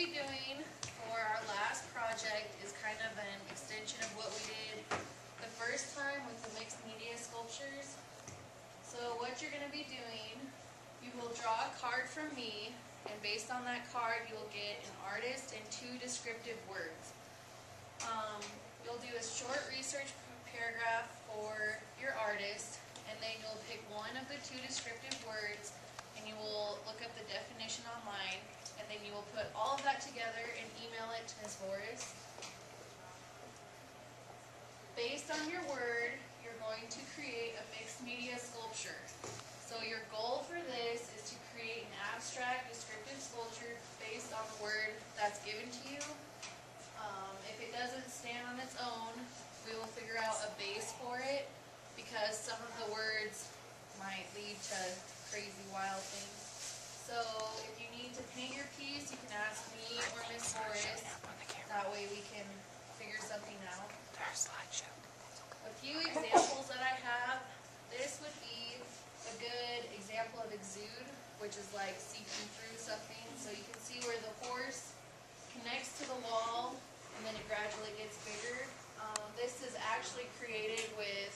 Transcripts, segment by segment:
be doing for our last project is kind of an extension of what we did the first time with the mixed media sculptures. So what you're going to be doing, you will draw a card from me, and based on that card you will get an artist and 2 descriptive words. You'll do a short research paragraph for your artist, and then you'll pick one of the 2 descriptive words, and you will look up the definition online, and then you will put all of that together and email it to Ms. Horace. Based on your word, you're going to create a mixed media sculpture. So your goal for this is to create an abstract descriptive sculpture based on the word that's given to you. If it doesn't stand on its own, we will figure out a base for it, because some of the words might lead to crazy, wild things. So if you need to paint your piece, you can ask me or Ms. Horace. That way we can figure something out. A few examples that I have. This would be a good example of exude, which is like seeping through something. So you can see where the horse connects to the wall, and then it gradually gets bigger. This is actually created with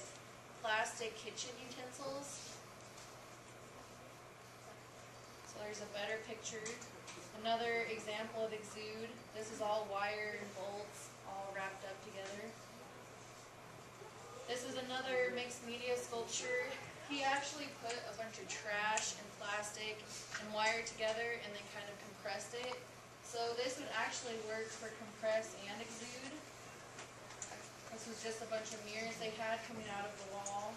plastic kitchen utensils. So there's a better picture. Another example of exude. This is all wire and bolts all wrapped up together. This is another mixed media sculpture. He actually put a bunch of trash and plastic and wire together and then kind of compressed it. So this would actually work for compress and exude. This was just a bunch of mirrors they had coming out of the wall.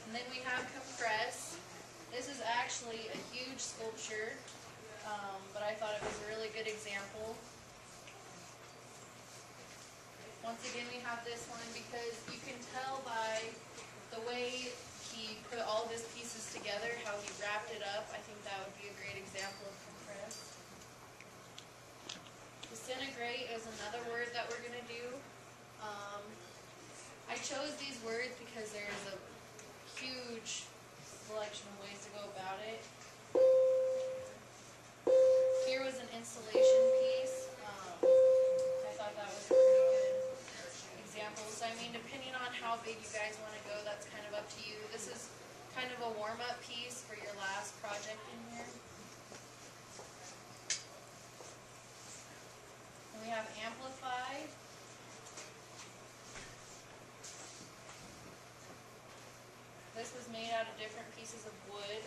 And then we have compress. This is actually a huge sculpture, but I thought it was a really good example. Once again, we have this one because you can tell by the way he put all of his pieces together, how he wrapped it up. I think that would be a great example of compress. Disintegrate is another word that we're going to do. I chose these words because there's a huge selection of ways to go about it. Here was an installation piece. I thought that was a pretty good example. So I mean, depending on how big you guys want to go, that's kind of up to you. This is kind of a warm-up piece for your last project in here. And we have amplify. This was made out of different pieces of wood.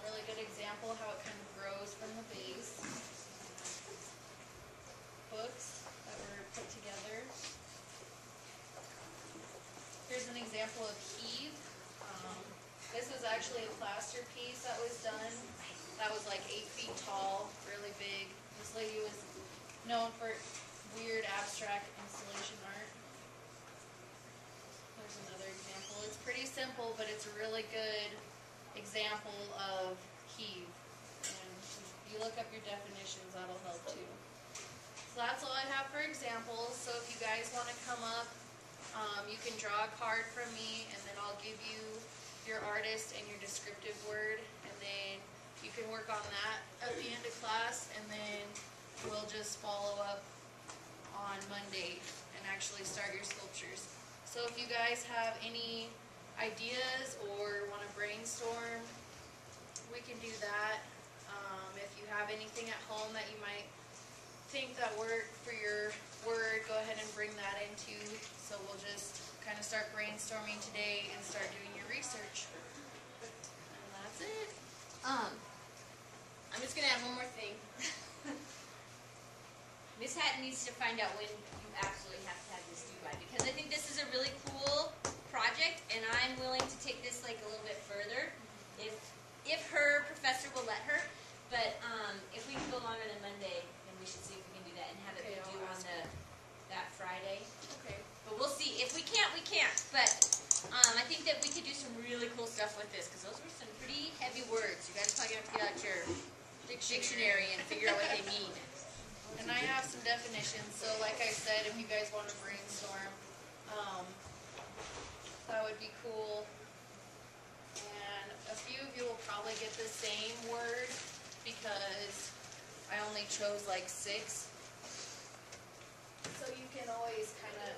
Really good example how it kind of grows from the base. Books that were put together. Here's an example of heave. This was actually a plaster piece that was done. That was like 8 feet tall, really big. This lady was known for weird abstract installation art. There's another example. It's pretty simple, but it's a really good example of heave. And if you look up your definitions, that'll help too. So that's all I have for examples. So if you guys want to come up, you can draw a card from me, and then I'll give you your artist and your descriptive word, and then you can work on that at the end of class, and then we'll just follow up on Monday and actually start your sculptures. So if you guys have any ideas or want to brainstorm, we can do that. If you have anything at home that you might think that work for your word, go ahead and bring that in too. So we'll just kind of start brainstorming today and start doing your research. And that's it. I'm just going to add one more thing. Miss Hatton needs to find out when you absolutely have to have this due by, because I think this is a really cool project, and I'm willing to take this like a little bit further if her professor will let her. But if we can go longer than Monday, then we should see if we can do that and have it be due on that Friday. Okay. But we'll see. If we can't, we can't. But I think that we could do some really cool stuff with this, because those were some pretty heavy words. You guys probably have to get out your dictionary and figure out what they mean. And I have some definitions, so like I said, if you guys want to brainstorm, that would be cool. And A few of you will probably get the same word because I only chose like 6. So you can always kind of